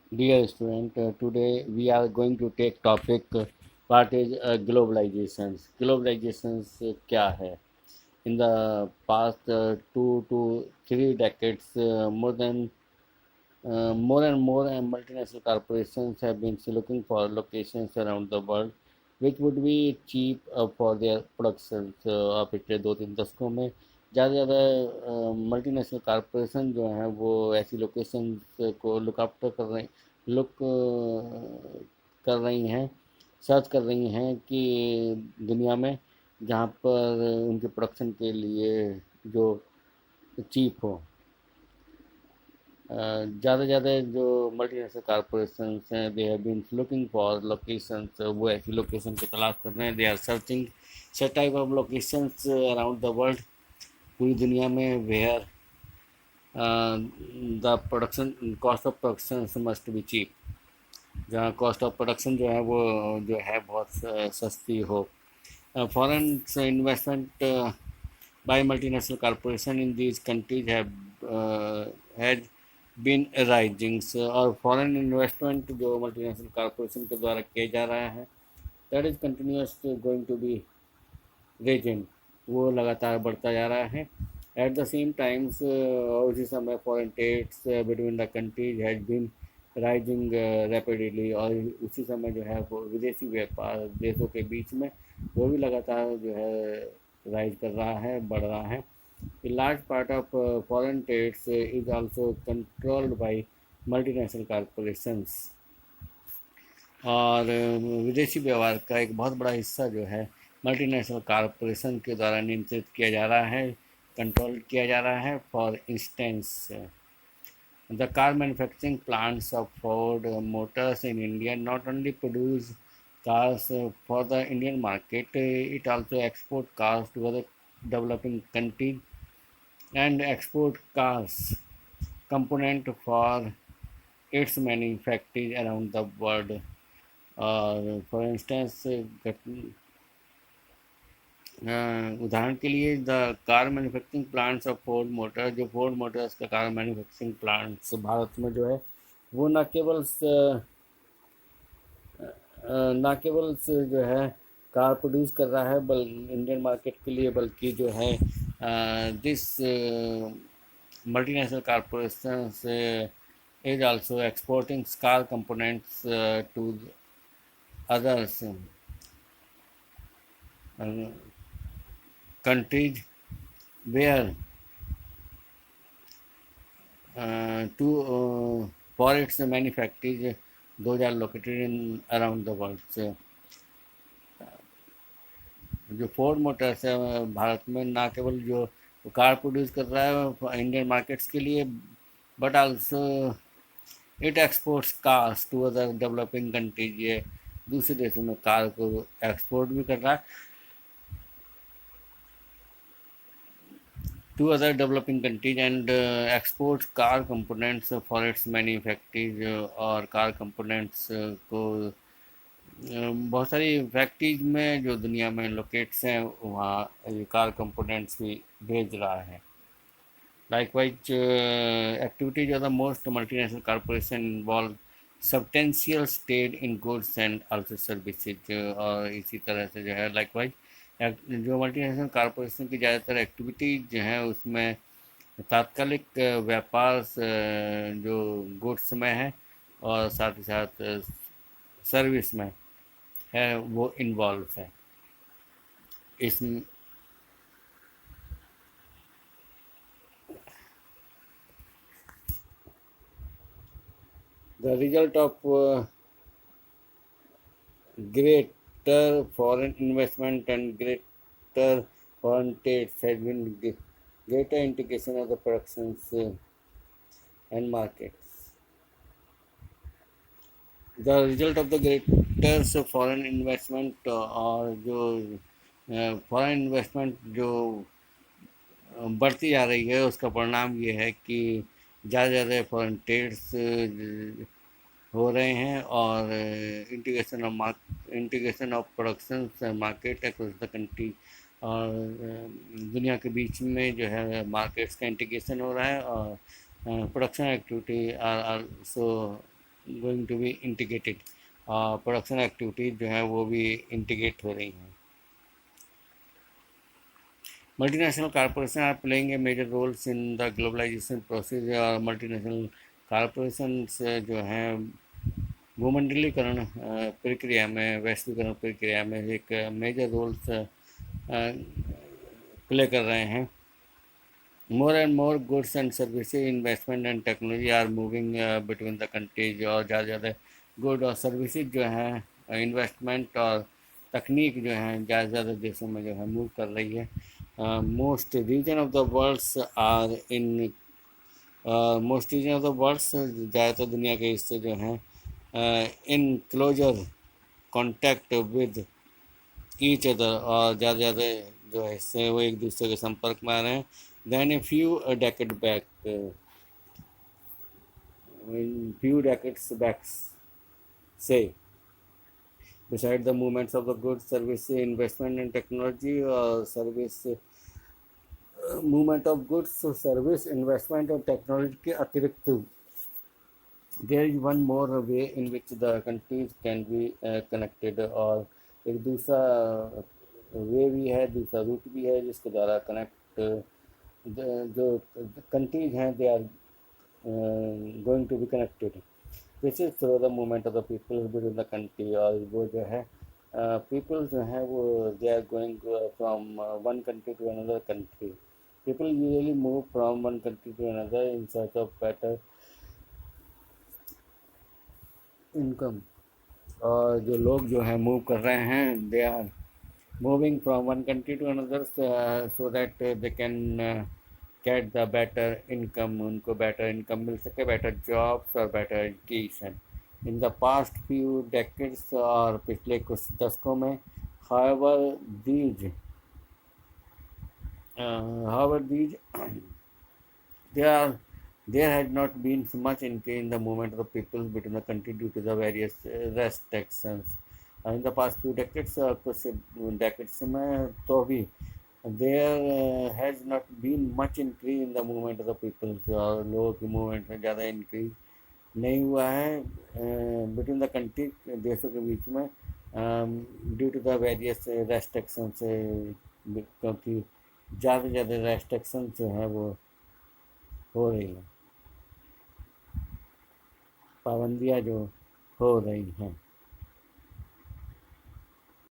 Dear student, today we are going to take topic what is globalizations. Globalizations क्या है? In the past 2 to 3 decades, more and more multinational corporations have been looking for locations around the world which would be cheap for their productions. और पिछले 2 3 दशकों में ज़्यादा से ज़्यादा multinational corporation जो हैं वो ऐसी लोकेशंस को लुक आफ्टर कर रहे लुक कर रही हैं सर्च कर रही हैं कि दुनिया में जहाँ पर उनके प्रोडक्शन के लिए जो चीप हो। ज़्यादा से ज़्यादा जो मल्टीनेशनल कॉरपोरेशंस हैं they have been looking for locations, वो ऐसी लोकेशन की तलाश कर रहे हैं। They are searching such type of locations around the world, पूरी दुनिया में, where the production cost of production must be cheap, जहाँ कॉस्ट ऑफ प्रोडक्शन जो है वो जो है बहुत सस्ती हो। Foreign investment by multinational corporation in these countries have had been rising। और फॉरेन इन्वेस्टमेंट जो मल्टीनेशनल कॉरपोरेशन के द्वारा किया जा रहा है that is continuous going to be raising, वो लगातार बढ़ता जा रहा है। एट द सेम टाइम्स उसी समय foreign trades between the countries has been rising rapidly, और उसी समय जो है वो विदेशी व्यापार देशों के बीच में वो भी लगातार जो है राइज कर रहा है, बढ़ रहा है। A large part of foreign trades is also controlled by multinational corporations, और विदेशी व्यवहार का एक बहुत बड़ा हिस्सा जो है मल्टीनेशनल कॉरपोरेशन के द्वारा नियंत्रित किया जा रहा है, कंट्रोल किया जा रहा है। For instance, the car manufacturing plants of Ford Motors in India not only produce cars for the Indian market, it also export cars to other developing countries and export cars component for its manufacturing around the world। और for instance उदाहरण के लिए the car manufacturing plants of Ford motor, जो Ford Motors का car manufacturing plants Bharat में जो है वो जो है कार प्रोड्यूस कर रहा है इंडियन मार्केट के लिए, बल्कि जो है this multinational corporation is also exporting car components to others countries where to for its manufacturers those are located in around the world। से जो फोर्ड मोटर्स है भारत में ना केवल जो कार प्रोड्यूस कर रहा है इंडियन मार्केट्स के लिए, but also it exports cars to other developing countries, ये दूसरे देशों में कार को एक्सपोर्ट भी कर रहा है to other developing countries and exports car components for its manufacturers। और कार components को बहुत सारी फैक्ट्रीज में जो दुनिया में लोकेट्स हैं वहाँ ये कार कंपोनेंट्स भी भेज रहा है। Likewise, activities of the most multinational corporation involve substantial trade in goods and also services। और इसी तरह से जो है लाइकवाइज जो मल्टीनेशनल कॉरपोरेशन की ज़्यादातर एक्टिविटीज जो हैं उसमें तात्कालिक व्यापार जो गुड्स में है और साथ ही साथ सर्विस में है वो इन्वॉल्व है। इस the result of greater foreign investment and greater foreign trade has been greater integration of the productions and markets। The result of the greater foreign investment और जो फॉरेन इन्वेस्टमेंट जो बढ़ती जा रही है उसका परिणाम ये है कि ज़्यादा ज़्यादा फॉरेन ट्रेड्स हो रहे हैं और integration of production market across the country, और दुनिया के बीच में जो है मार्केट्स का इंटीग्रेशन हो रहा है और production activity are also going to be integrated, production activities जो है वो भी इंटीग्रेट हो रही हैं। Multinational corporation are playing a major roles in the globalisation process. और मल्टीनेशनल कॉरपोरेशंस जो हैं भूमंडलीकरण प्रक्रिया में, वैश्वीकरण प्रक्रिया में एक मेजर रोल्स प्ले कर रहे हैं। More and more goods and services, investment and technology are moving between the countries. और ज़्यादा से ज़्यादा गुड और सर्विसेज जो हैं, इन्वेस्टमेंट और तकनीक जो है ज़्यादा से ज़्यादा देशों में जो है मूव कर रही है। Most region of the worlds are in most region of the worlds, ज़्यादातर दुनिया के हिस्से जो हैं in closer contact with each other, और ज़्यादा ज़्यादा जो हिस्से हैं वो एक दूसरे के संपर्क में आ रहे हैं। Then a few decade back, few decades back, say, beside the movements of the goods, service, investment and technology, service movement of goods, service, investment और टेक्नोलॉजी के अतिरिक्त there is one more way in which the countries can be connected, और एक दूसरा वे भी है, दूसरा root भी है जिसके द्वारा कनेक्ट जो कंट्रीज हैं they are going to be connected. This is through the movement of the people within the country. और वो जो है पीपल जो है वो they are going from one country to another country. People usually move from one country to another in search of better income. और जो लोग जो है मूव कर रहे हैं they are moving from one country to another so that they can get the better income, उनको better income मिल सके, बेटर जॉब्स और better education. In the past few decades, और पिछले कुछ दशकों में, however these however these there had not been much increase in the movement of the people between the country due to the various restrictions. In the past few decades, कुछ decades में तो भी there has not been much increase in the movement of the people, और लोगों की movement में ज़्यादा increase नहीं हुआ है बिटवीन द कंट्री, देशों के बीच में, due to the various restriction से, क्योंकि ज़्यादा से ज़्यादा रेस्ट्रिक्शन जो है वो हो रही है, पाबंदियाँ जो हो रही हैं।